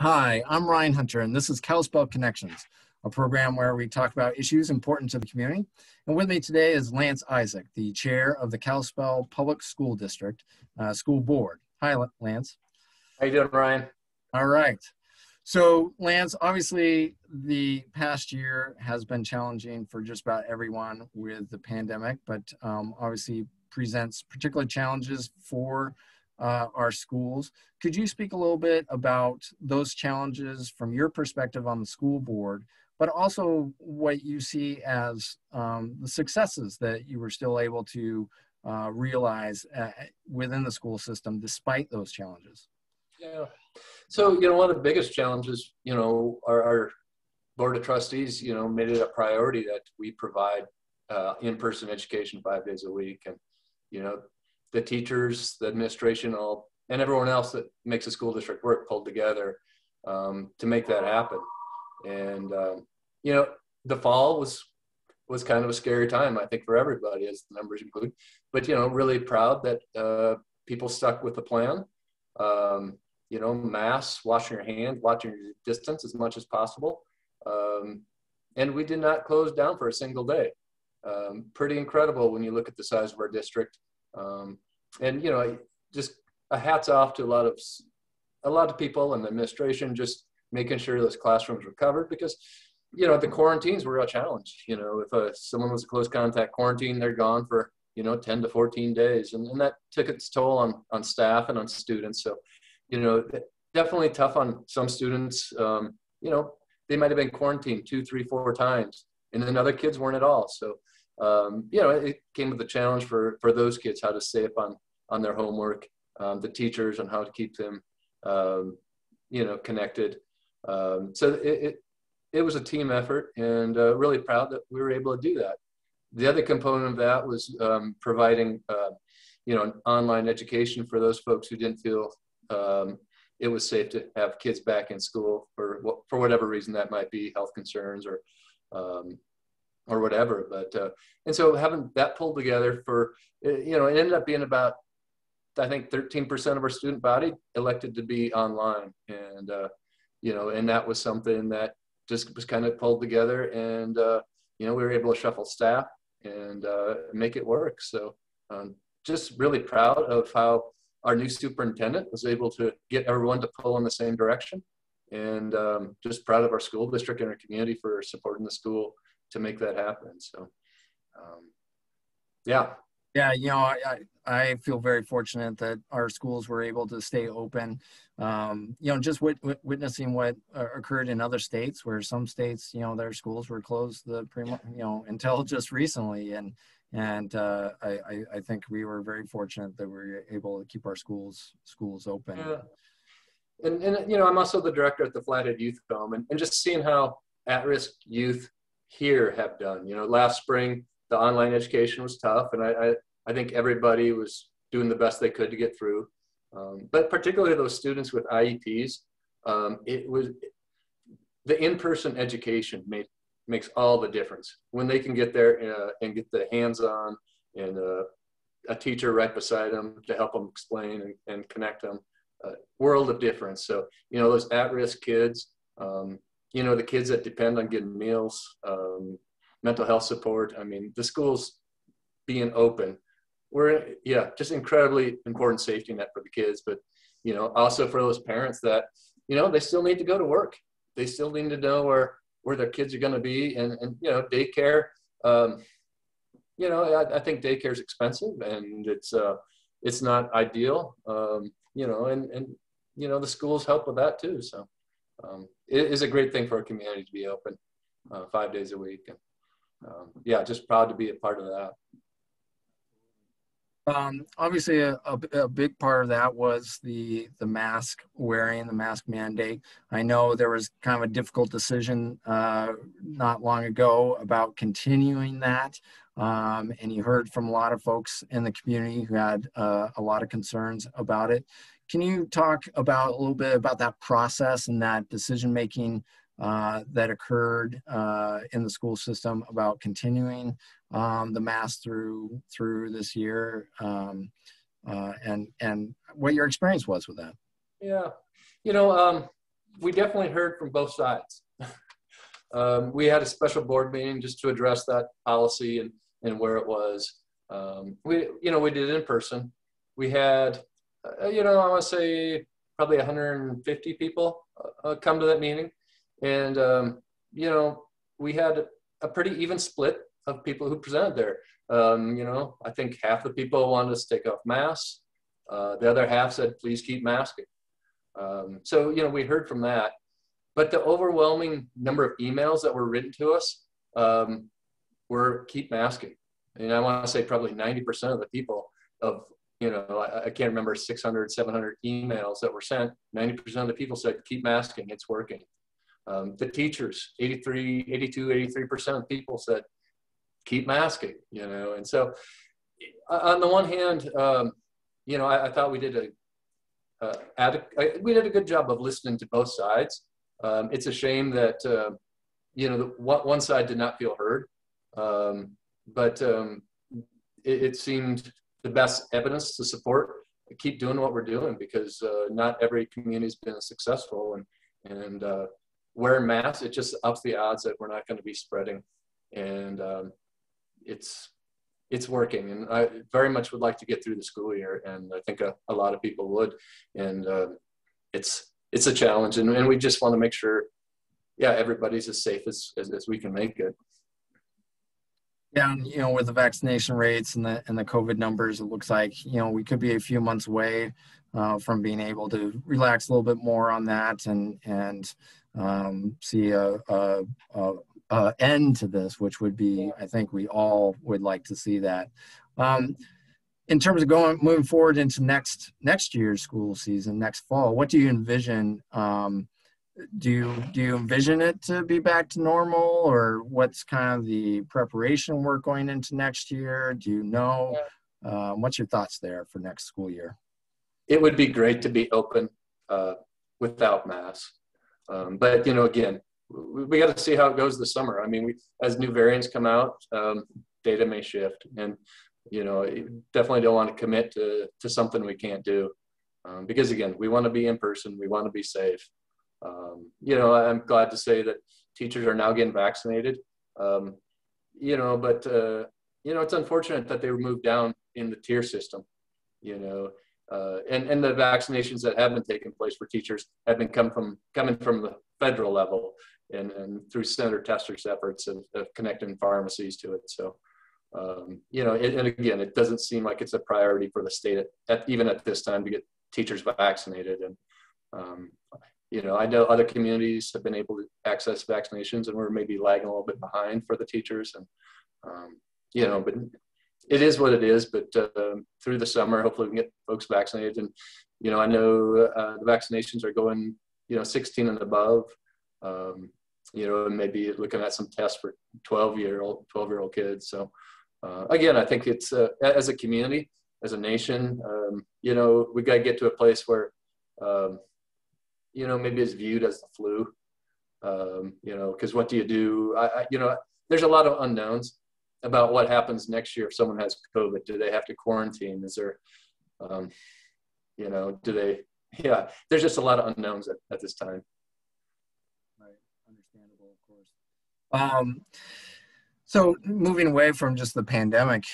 Hi, I'm Ryan Hunter, and this is Kalispell Connections, a program where we talk about issues important to the community. And with me today is Lance Isaak, the chair of the Kalispell Public School District School Board. Hi, Lance. How you doing, Ryan? All right. So, Lance, obviously the past year has been challenging for just about everyone with the pandemic, but obviously presents particular challenges for our schools. Could you speak a little bit about those challenges from your perspective on the school board, but also what you see as the successes that you were still able to realize within the school system despite those challenges? Yeah. So, one of the biggest challenges, our board of trustees, made it a priority that we provide in-person education 5 days a week. And, the teachers, the administration, and everyone else that makes a school district work pulled together to make that happen. And, the fall was kind of a scary time, I think, for everybody, as the numbers include. But, really proud that people stuck with the plan. Masks, washing your hands, watching your distance as much as possible. And we did not close down for a single day. Pretty incredible when you look at the size of our district. And, just a hats off to a lot of people and the administration, just making sure those classrooms were covered because, the quarantines were a challenge. If someone was a close contact quarantine, they're gone for, 10 to 14 days. And that took its toll on staff and on students. So, definitely tough on some students. They might have been quarantined 2, 3, 4 times, and then other kids weren't at all. So, it came with a challenge for those kids, how to stay up on their homework, the teachers on how to keep them, connected. So it was a team effort, and really proud that we were able to do that. The other component of that was providing, an online education for those folks who didn't feel it was safe to have kids back in school for whatever reason that might be, health concerns or whatever. But and so having that pulled together for, it ended up being about, I think, 13% of our student body elected to be online, and and that was something that just was kind of pulled together, and we were able to shuffle staff and make it work. So just really proud of how our new superintendent was able to get everyone to pull in the same direction, and just proud of our school district and our community for supporting the school to make that happen. So, yeah. Yeah, I feel very fortunate that our schools were able to stay open. Just witnessing what occurred in other states, where some states, their schools were closed until just recently, and I think we were very fortunate that we were able to keep our schools open. Yeah. And I'm also the director at the Flathead Youth Home, and just seeing how at-risk youth here have done. Last spring the online education was tough, and I think everybody was doing the best they could to get through. But particularly those students with IEPs, it was the in-person education makes all the difference when they can get there and get the hands-on and a teacher right beside them to help them explain and connect them. World of difference. So, those at-risk kids, the kids that depend on getting meals, mental health support. I mean, the schools being open, just incredibly important safety net for the kids, but, also for those parents that, they still need to go to work. They still need to know where their kids are going to be, and daycare. I think daycare is expensive, and it's not ideal. The schools help with that too. So it is a great thing for our community to be open 5 days a week. And just proud to be a part of that. Obviously, a big part of that was the mask wearing, the mask mandate. I know there was kind of a difficult decision not long ago about continuing that. And you heard from a lot of folks in the community who had a lot of concerns about it. Can you talk a little bit about that process and that decision-making that occurred in the school system about continuing the mask through this year, and what your experience was with that? Yeah, we definitely heard from both sides. We had a special board meeting just to address that policy and where it was. We did it in person. We had, I want to say probably 150 people come to that meeting. And, we had a pretty even split of people who presented there. I think half the people wanted us to take off masks. The other half said, please keep masking. So, we heard from that. But the overwhelming number of emails that were written to us were keep masking. And I want to say probably 90% of the people I can't remember, 600, 700 emails that were sent, 90% of the people said, keep masking, it's working. The teachers, 83% of people said, keep masking, And so on the one hand, I thought we did a good job of listening to both sides. It's a shame that, one side did not feel heard, but it seemed the best evidence to support keep doing what we're doing, because not every community has been successful, and wearing masks, it just ups the odds that we're not going to be spreading, and it's working. And I very much would like to get through the school year, and I think a lot of people would, and it's a challenge, and we just want to make sure, everybody's as safe as we can make it. Yeah, and, with the vaccination rates and the COVID numbers, it looks like, we could be a few months away from being able to relax a little bit more on that and see a end to this, which would be, I think we all would like to see that. In terms of moving forward into next year's school season, next fall, what do you envision? Do you envision it to be back to normal, or what's kind of the preparation work going into next year? Do you know? What's your thoughts there for next school year? It would be great to be open without masks. But, again, we got to see how it goes this summer. I mean, as new variants come out, data may shift, and, definitely don't want to commit to something we can't do. Because, again, we want to be in person. We want to be safe. I'm glad to say that teachers are now getting vaccinated, but it's unfortunate that they were moved down in the tier system, and the vaccinations that have been taking place for teachers have been coming from the federal level and through Senator Tester's efforts of connecting pharmacies to it. So, and again, it doesn't seem like it's a priority for the state even at this time to get teachers vaccinated. And, I know other communities have been able to access vaccinations, and we're maybe lagging a little bit behind for the teachers. And, but it is what it is. But through the summer, hopefully we can get folks vaccinated. And, I know the vaccinations are going, 16 and above, and maybe looking at some tests for 12-year-old kids. So, again, I think it's as a community, as a nation, we got to get to a place where, maybe it's viewed as the flu, because what do you do? There's a lot of unknowns about what happens next year if someone has COVID. Do they have to quarantine? Is there, there's just a lot of unknowns at this time. Right, understandable, of course. So moving away from just the pandemic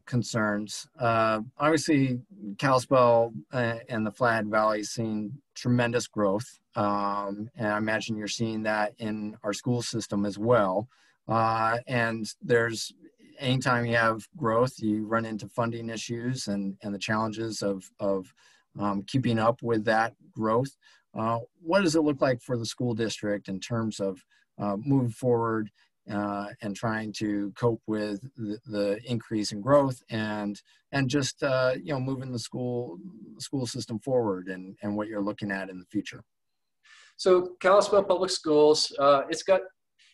concerns, obviously Kalispell and the Flathead Valley seen tremendous growth, and I imagine you're seeing that in our school system as well. And there's, anytime you have growth, you run into funding issues and the challenges of keeping up with that growth. What does it look like for the school district in terms of moving forward and trying to cope with the increase in growth and just moving the school system forward and what you're looking at in the future? So Kalispell Public Schools,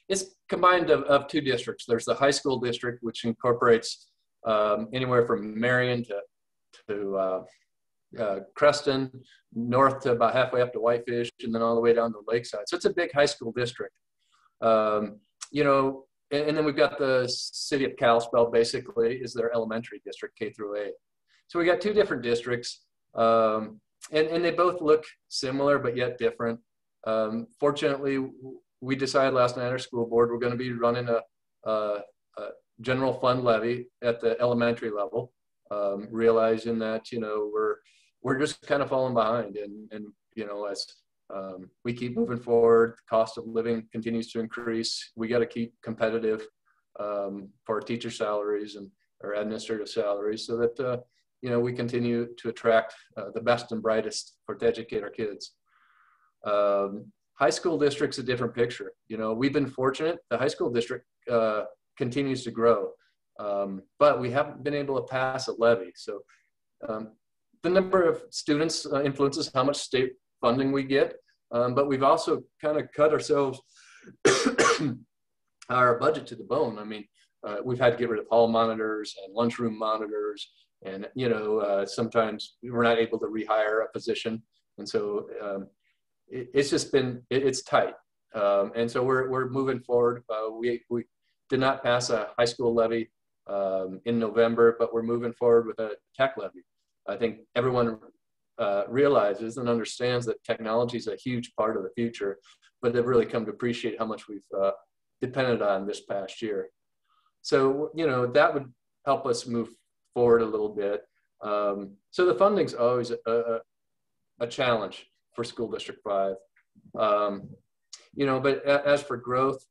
it's combined of two districts. There's the high school district, which incorporates anywhere from Marion to Creston, north to about halfway up to Whitefish, and then all the way down to Lakeside. So it's a big high school district. And then we've got the city of Kalispell, basically, is their elementary district, K through 8. So we got two different districts, and they both look similar, but yet different. Fortunately, we decided last night at our school board we're going to be running a general fund levy at the elementary level, realizing that we're just kind of falling behind, and as we keep moving forward, the cost of living continues to increase. We got to keep competitive for our teacher salaries and our administrative salaries, so that we continue to attract the best and brightest to educate our kids. High school district's a different picture. We've been fortunate. The high school district continues to grow, but we haven't been able to pass a levy. So the number of students influences how much state funding we get, but we've also kind of cut ourselves our budget to the bone. I mean, we've had to get rid of hall monitors and lunchroom monitors, and sometimes we're not able to rehire a position, and so it's just been it's tight, and so we're moving forward. We did not pass a high school levy in November, but we're moving forward with a tech levy. I think everyone realizes and understands that technology is a huge part of the future, but they've really come to appreciate how much we've depended on this past year. So, that would help us move forward a little bit. So the funding's always a challenge for School District 5. But as for growth,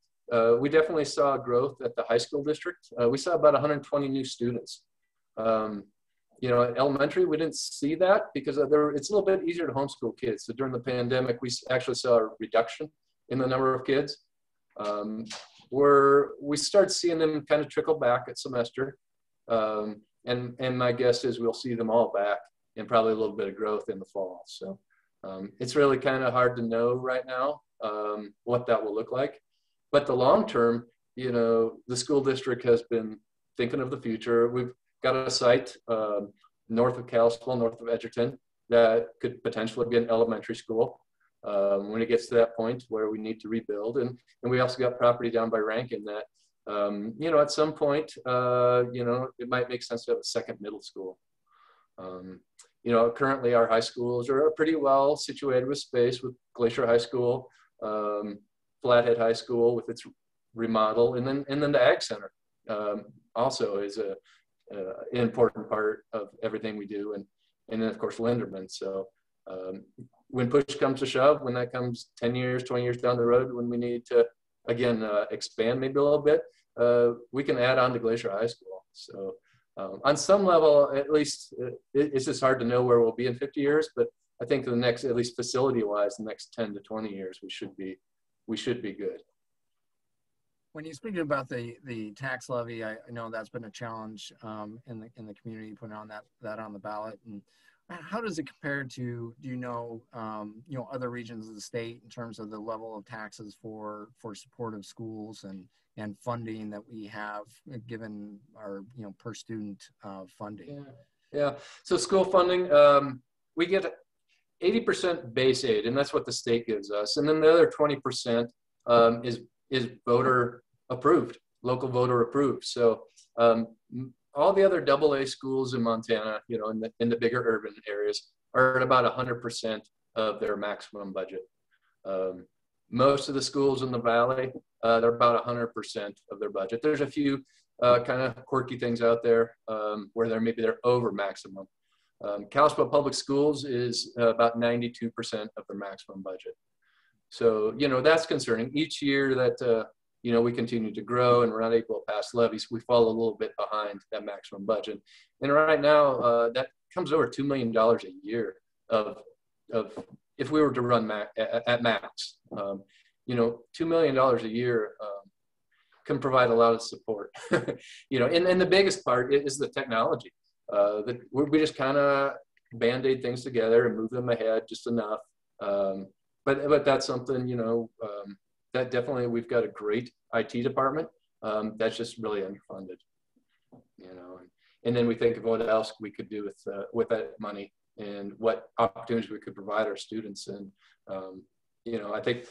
we definitely saw growth at the high school district. We saw about 120 new students. At elementary, we didn't see that because it's a little bit easier to homeschool kids. So during the pandemic, we actually saw a reduction in the number of kids. We start seeing them kind of trickle back at semester. And my guess is we'll see them all back and probably a little bit of growth in the fall. So it's really kind of hard to know right now what that will look like. But the long term, the school district has been thinking of the future. We've got a site north of Kalispell, north of Edgerton, that could potentially be an elementary school when it gets to that point where we need to rebuild. And we also got property down by Rankin that, at some point, it might make sense to have a second middle school. Currently our high schools are pretty well situated with space, with Glacier High School, Flathead High School with its remodel, and then the Ag Center also is an important part of everything we do, and then of course Linderman. So when push comes to shove, when that comes 10 years, 20 years down the road, when we need to again expand maybe a little bit, we can add on to Glacier High School. So on some level, at least, it's just hard to know where we'll be in 50 years, but I think the next, at least facility-wise, the next 10 to 20 years, we should be good. When you're speaking about the tax levy, I know that's been a challenge in the community, putting on that on the ballot. And how does it compare to, other regions of the state in terms of the level of taxes for supportive schools and funding that we have given our per student funding? Yeah. So school funding, we get 80% base aid, and that's what the state gives us, and then the other 20% is voter approved, local voter approved. So all the other AA schools in Montana, in the bigger urban areas, are at about 100% of their maximum budget. Most of the schools in the valley, they're about 100% of their budget. There's a few kind of quirky things out there where they're over maximum. Kalispell Public Schools is about 92% of their maximum budget. So, that's concerning. Each year that, we continue to grow and we're not able to pass levies, we fall a little bit behind that maximum budget. And right now, that comes over $2 million a year of if we were to run at max. $2 million a year can provide a lot of support. And the biggest part is the technology. We just kind of band-aid things together and move them ahead just enough. But that's something, that definitely we've got a great IT department that's just really underfunded, and then we think of what else we could do with that money and what opportunities we could provide our students. And, I think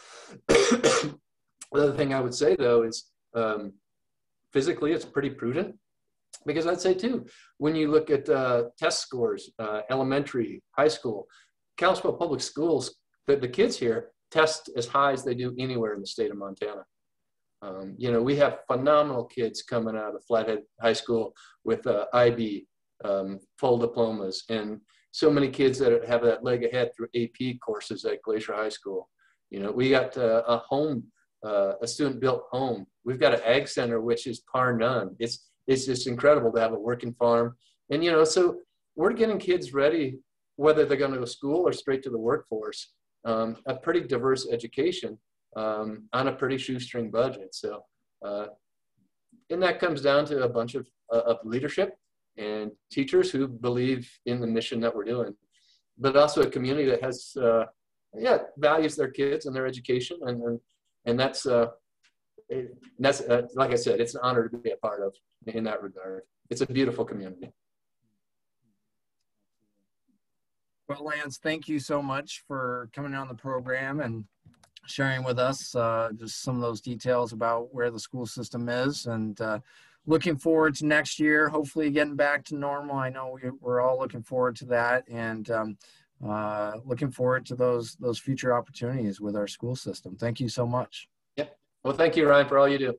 the other thing I would say though is physically it's pretty prudent, because I'd say too, when you look at test scores, elementary, high school, Kalispell Public Schools, the kids here test as high as they do anywhere in the state of Montana. You know, we have phenomenal kids coming out of Flathead High School with IB, full diplomas, and so many kids that have that leg ahead through AP courses at Glacier High School. You know, we got a student-built home. We've got an ag center, which is par none. It's just incredible to have a working farm. And, you know, so we're getting kids ready, whether they're going to go to school or straight to the workforce, a pretty diverse education on a pretty shoestring budget. So, and that comes down to a bunch of leadership and teachers who believe in the mission that we're doing, but also a community that has, values their kids and their education. And that's like I said, it's an honor to be a part of in that regard. It's a beautiful community. Well, Lance, thank you so much for coming on the program and sharing with us just some of those details about where the school system is, and looking forward to next year, hopefully getting back to normal. I know we're all looking forward to that, and looking forward to those future opportunities with our school system. Thank you so much. Yeah. Well, thank you, Ryan, for all you do.